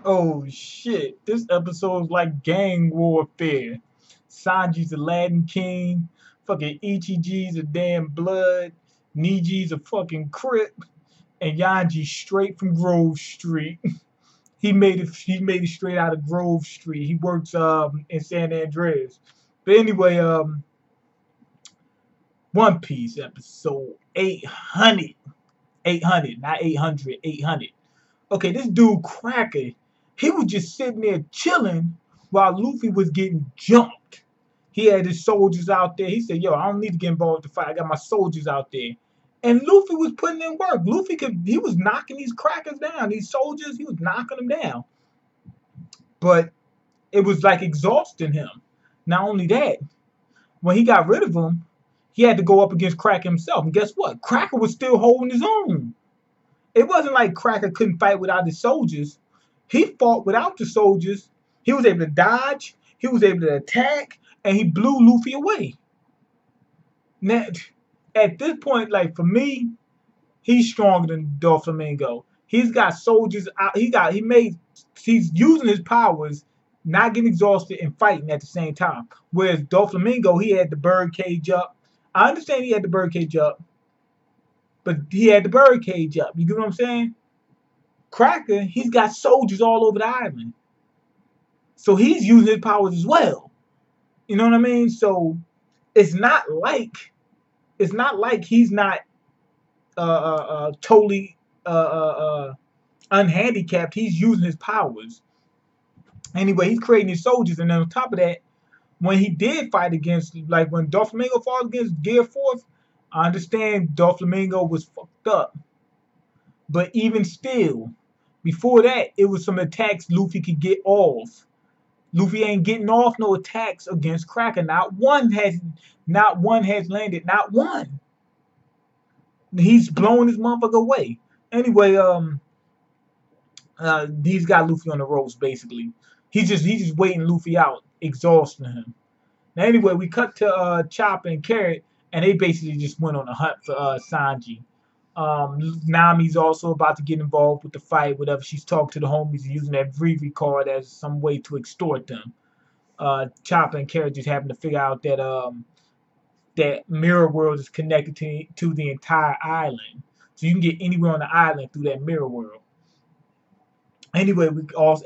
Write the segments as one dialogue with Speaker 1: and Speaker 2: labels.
Speaker 1: Oh shit, this episode's like gang warfare. Sanji's a Latin king, fucking Ichiji's a damn blood, Niji's a fucking crip, and Yanji's straight from Grove Street. He made it straight out of Grove Street. He works in San Andreas. But anyway, One Piece episode 800. 800, not 800, 800. Okay, this dude Cracker, he was just sitting there chilling while Luffy was getting jumped. He had his soldiers out there. He said, "Yo, I don't need to get involved in the fight. I got my soldiers out there." And Luffy was putting in work. He was knocking these crackers down. These soldiers, he was knocking them down. But it was like exhausting him. Not only that, when he got rid of him, he had to go up against Cracker himself. And guess what? Cracker was still holding his own. It wasn't like Cracker couldn't fight without his soldiers. He fought without the soldiers. He was able to dodge. He was able to attack, and he blew Luffy away. Now, at this point, like for me, he's stronger than Doflamingo. He's got soldiers out. He's using his powers, not getting exhausted and fighting at the same time. Whereas Doflamingo, he had the bird cage up. I understand he had the bird cage up, but he had the bird cage up. You get what I'm saying? Cracker, he's got soldiers all over the island. So he's using his powers as well. You know what I mean? So it's not like he's not totally unhandicapped. He's using his powers. Anyway, he's creating his soldiers, and then on top of that, when he did fight against, like when Doflamingo fought against Gear Force, I understand Doflamingo was fucked up. But even still, before that, it was some attacks Luffy could get off. Luffy ain't getting off no attacks against Cracker. Not one has landed. Not one. He's blowing his motherfucker away. Anyway, he's got Luffy on the ropes basically. He's just waiting Luffy out, exhausting him. Now anyway, we cut to Chopper and Carrot, and they basically just went on a hunt for Sanji. Nami's also about to get involved with the fight. Whatever, she's talking to the homies, using that Vivi card as some way to extort them. Chopper and Carrot just happen to figure out that that mirror world is connected to the entire island, so you can get anywhere on the island through that mirror world. Anyway,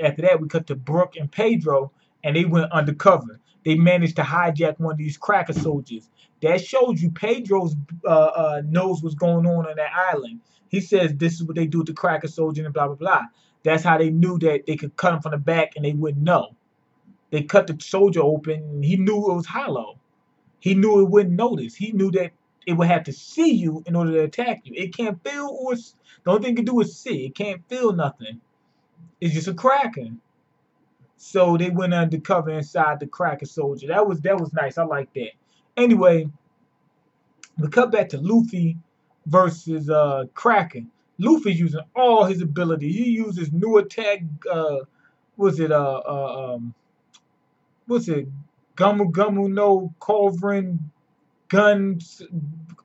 Speaker 1: after that we cut to Brook and Pedro, and they went undercover. They managed to hijack one of these cracker soldiers. That shows you Pedro's knows what's going on that island. He says this is what they do with the cracker soldier and blah blah blah. That's how they knew that they could cut him from the back and they wouldn't know. They cut the soldier open and he knew it was hollow. He knew it wouldn't notice. He knew that it would have to see you in order to attack you. It can't feel or the only thing it can do is see. It can't feel nothing. It's just a cracker. So they went undercover inside the cracker soldier. That was nice. I like that. Anyway, we cut back to Luffy versus Cracker. Luffy's using all his ability. He uses new attack. What's it? Gumu Gumu no Culverin gun,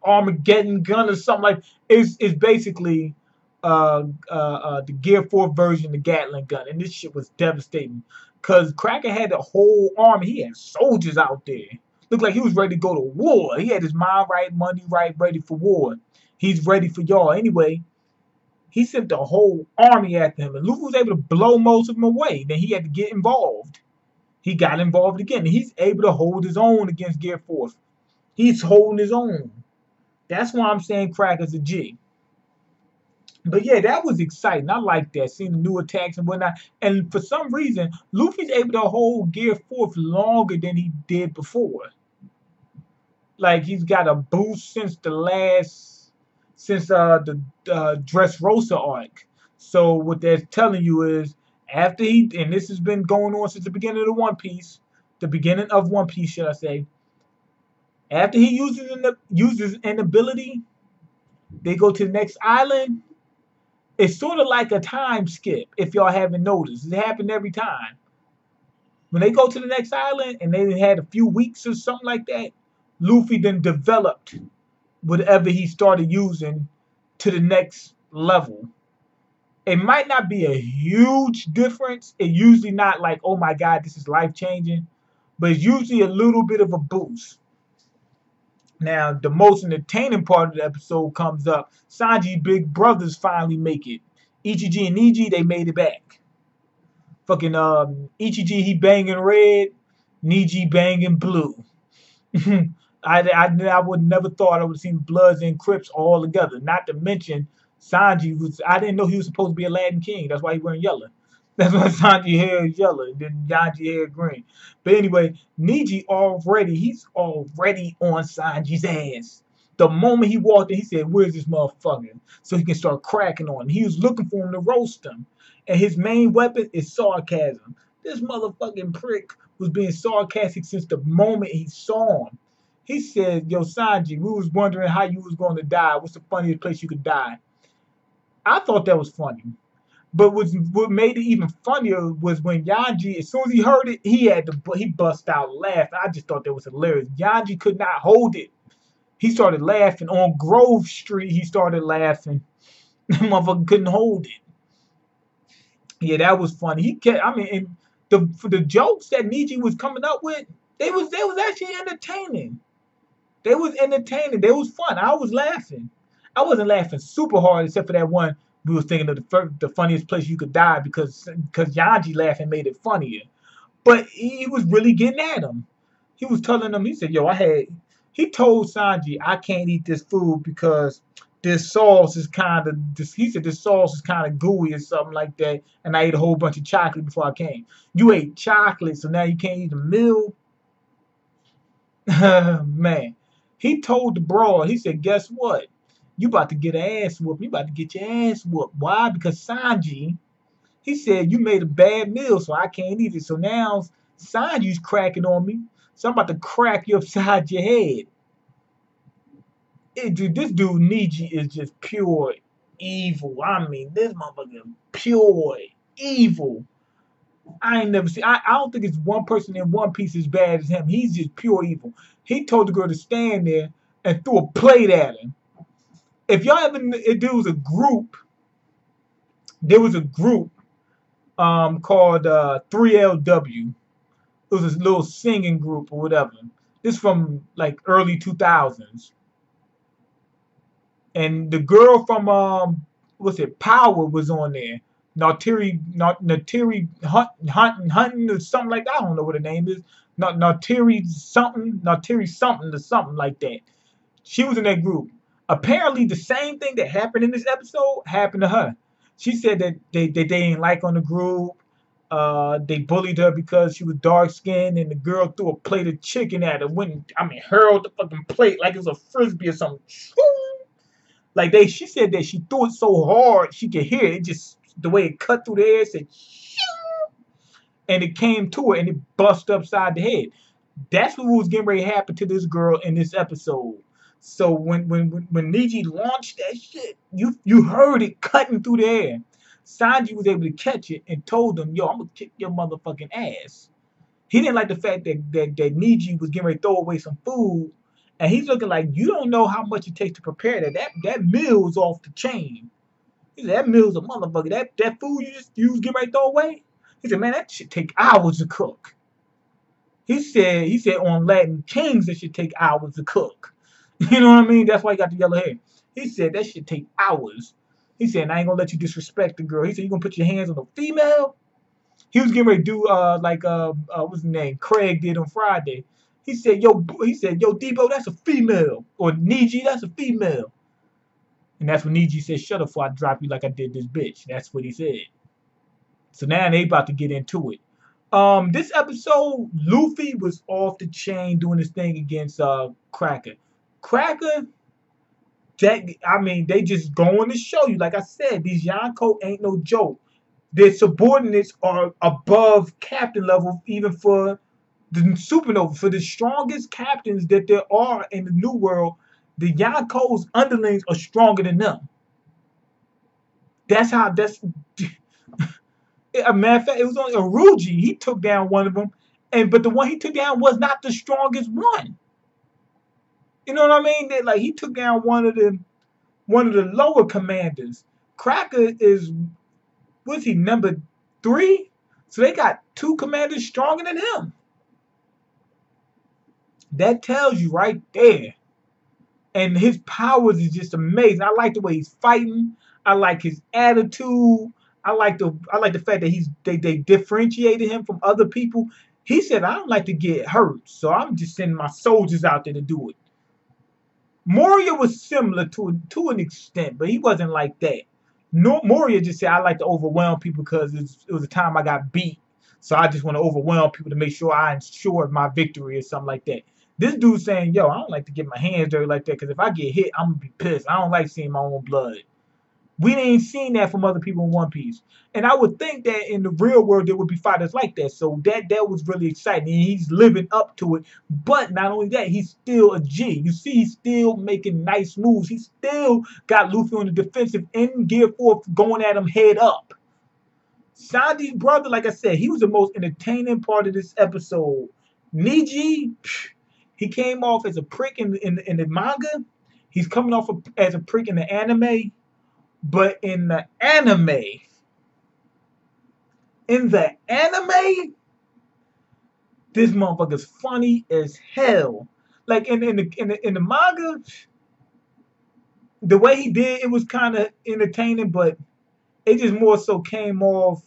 Speaker 1: Armageddon gun or something like. It's basically the Gear 4 version of the Gatling gun, and this shit was devastating. Cause Cracker had a whole army. He had soldiers out there. Looked like he was ready to go to war. He had his mind right, money right, ready for war. He's ready for y'all. Anyway, he sent the whole army after him, and Luffy was able to blow most of them away. Then he had to get involved. He got involved again, and he's able to hold his own against Gear Force. He's holding his own. That's why I'm saying Cracker's a G. But yeah, that was exciting. I like that, seeing the new attacks and whatnot. And for some reason, Luffy's able to hold Gear 4 longer than he did before. Like he's got a boost since the Dressrosa arc. So what they're telling you is after and this has been going on since the beginning of One Piece, should I say? After he uses an ability, they go to the next island. It's sort of like a time skip, if y'all haven't noticed. It happened every time. When they go to the next island and they had a few weeks or something like that, Luffy then developed whatever he started using to the next level. It might not be a huge difference. It usually not like, oh my God, this is life changing, but it's usually a little bit of a boost. Now, the most entertaining part of the episode comes up. Sanji big brothers finally make it. Ichiji and Niji, they made it back. Fucking Ichiji, he banging red. Niji banging blue. I would never thought I would have seen Bloods and Crips all together. Not to mention Sanji was, I didn't know he was supposed to be a Latin king. That's why he wearing yellow. That's why Sanji hair is yellow, and then Yanji hair green. But anyway, he's already on Sanji's ass. The moment he walked in, he said, "Where's this motherfucker?" So he can start cracking on him. He was looking for him to roast him. And his main weapon is sarcasm. This motherfucking prick was being sarcastic since the moment he saw him. He said, "Yo, Sanji, we was wondering how you was going to die. What's the funniest place you could die?" I thought that was funny. But what made it even funnier was when Yanji, as soon as he heard it, he bust out laughing. I just thought that was hilarious. Yanji could not hold it. He started laughing on Grove Street. He started laughing. The motherfucker couldn't hold it. Yeah, that was funny. He kept, I mean, and the jokes that Niji was coming up with, they was actually entertaining. They was entertaining. They was fun. I was laughing. I wasn't laughing super hard, except for that one. We was thinking of the funniest place you could die because Yanji laughing made it funnier. But he was really getting at him. He was telling him. He said, "Yo, He told Sanji, I can't eat this food because this sauce is kind of." He said this sauce is kind of gooey or something like that. And I ate a whole bunch of chocolate before I came. You ate chocolate, so now you can't eat the meal. Man, he told the broad. He said, "Guess what? You about to get an ass whoop. You about to get your ass whooped. Why? Because Sanji, he said, you made a bad meal, so I can't eat it. So now Sanji's cracking on me. So I'm about to crack you upside your head." This dude, Niji, is just pure evil. I mean, this motherfucker is pure evil. I ain't never seen. I don't think it's one person in One Piece as bad as him. He's just pure evil. He told the girl to stand there and threw a plate at him. If there was a group, called 3LW. It was a little singing group or whatever. This from like early 2000s. And the girl from what's it, Power was on there. Natiri Hunting or something like that. I don't know what her name is. Natiri something or something like that. She was in that group. Apparently, the same thing that happened in this episode happened to her. She said that they didn't like on the group. They bullied her because she was dark skinned, and the girl threw a plate of chicken at her. Hurled the fucking plate like it was a frisbee or something. Like she said that she threw it so hard she could hear it. Just the way it cut through the air, it said, and it came to her and it bust upside the head. That's what was getting ready to happen to this girl in this episode. So when Niji launched that shit, you heard it cutting through the air. Sanji was able to catch it and told him, "Yo, I'm gonna kick your motherfucking ass." He didn't like the fact that Niji was getting ready to throw away some food, and he's looking like, "You don't know how much it takes to prepare that. That meal is off the chain." He said, "That meal's a motherfucker. That food you was getting ready to throw away." He said, "Man, that should take hours to cook." He said on Latin Kings it should take hours to cook. You know what I mean? That's why he got the yellow hair. He said that should take hours. He said, "I ain't gonna let you disrespect the girl." He said, "You gonna put your hands on a female?" He was getting ready to do what's his name? Craig did on Friday. He said, "Yo, Debo, that's a female." Or Niji, that's a female. And that's when Niji said, "Shut up before I drop you like I did this bitch." That's what he said. So now they about to get into it. This episode, Luffy was off the chain doing his thing against Cracker. Cracker, they just going to show you. Like I said, these Yonko ain't no joke. Their subordinates are above captain level, even for the supernova. For the strongest captains that there are in the New World, the Yonko's underlings are stronger than them. That's a matter of fact, it was only Aruji. He took down one of them, but the one he took down was not the strongest one. You know what I mean? Like he took down one of the lower commanders. Cracker is Was he number 3? So they got 2 commanders stronger than him. That tells you right there. And his powers is just amazing. I like the way he's fighting. I like his attitude. I like the fact that they differentiated him from other people. He said, I don't like to get hurt, so I'm just sending my soldiers out there to do it. Moria was similar to an extent, but he wasn't like that. No, Moria just said, I like to overwhelm people because it was a time I got beat. So I just want to overwhelm people to make sure I ensure my victory or something like that. This dude saying, yo, I don't like to get my hands dirty like that because if I get hit, I'm going to be pissed. I don't like seeing my own blood. We ain't seen that from other people in One Piece. And I would think that in the real world there would be fighters like that. So that was really exciting. And he's living up to it. But not only that, he's still a G. You see, he's still making nice moves. He still got Luffy on the defensive in Gear 4 going at him head up. Sanji's brother, like I said, he was the most entertaining part of this episode. Niji, he came off as a prick in the manga. He's coming off as a prick in the anime. But in the anime, this motherfucker's funny as hell. Like in the manga, the way he did it was kind of entertaining, but it just more so came off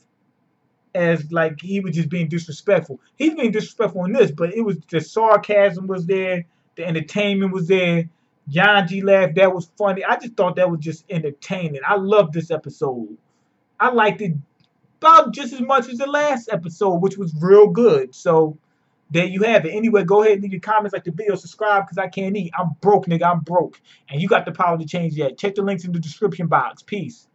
Speaker 1: as like he was just being disrespectful. He's being disrespectful in this, but it was the sarcasm was there, the entertainment was there. Yanji laughed. That was funny. I just thought that was just entertaining. I loved this episode. I liked it about just as much as the last episode, which was real good. So there you have it. Anyway, go ahead and leave your comments, like the video, subscribe, because I can't eat. I'm broke, nigga. I'm broke. And you got the power to change that. Check the links in the description box. Peace.